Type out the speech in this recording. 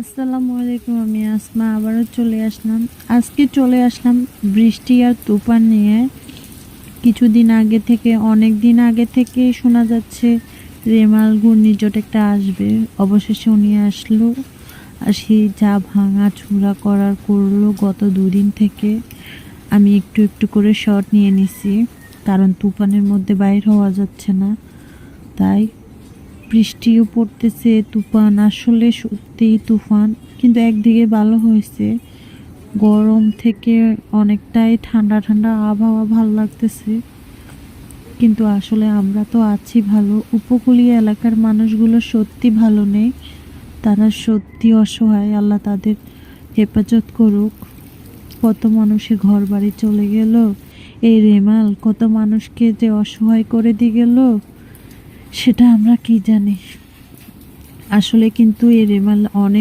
আসসালামু আলাইকুম, আমি আসমা আবারও চলে আসলাম। আজকে চলে আসলাম বৃষ্টি আর তুফান নিয়ে। কিছুদিন আগে থেকে, অনেক দিন আগে থেকে শোনা যাচ্ছে রেমাল ঘূর্ণিঝড় একটা আসবে। অবশেষে উনি আসলো, আর সেই যা ভাঙা চূড়া করার করলো গত দুদিন থেকে। আমি একটু একটু করে শট নিয়ে নিছি, কারণ তুফানের মধ্যে বাইর হওয়া যাচ্ছে না। তাই বৃষ্টিও পড়তেছে, তুফান আসলে সত্যিই তুফান। কিন্তু একদিকে ভালো হয়েছে, গরম থেকে অনেকটাই ঠান্ডা ঠান্ডা আবহাওয়া ভালো লাগতেছে। কিন্তু আসলে আমরা তো আছি ভালো, উপকূলীয় এলাকার মানুষগুলো সত্যি ভালো নেই, তারা সত্যি অসহায়। আল্লাহ তাদের হেফাজত করুক। কত মানুষের ঘর বাড়ি চলে গেল এই রেমাল, কত মানুষকে যে অসহায় করে দিয়ে গেল সেটা আমরা কি জানি। আসলে কিন্তু এই রেমাল অনেক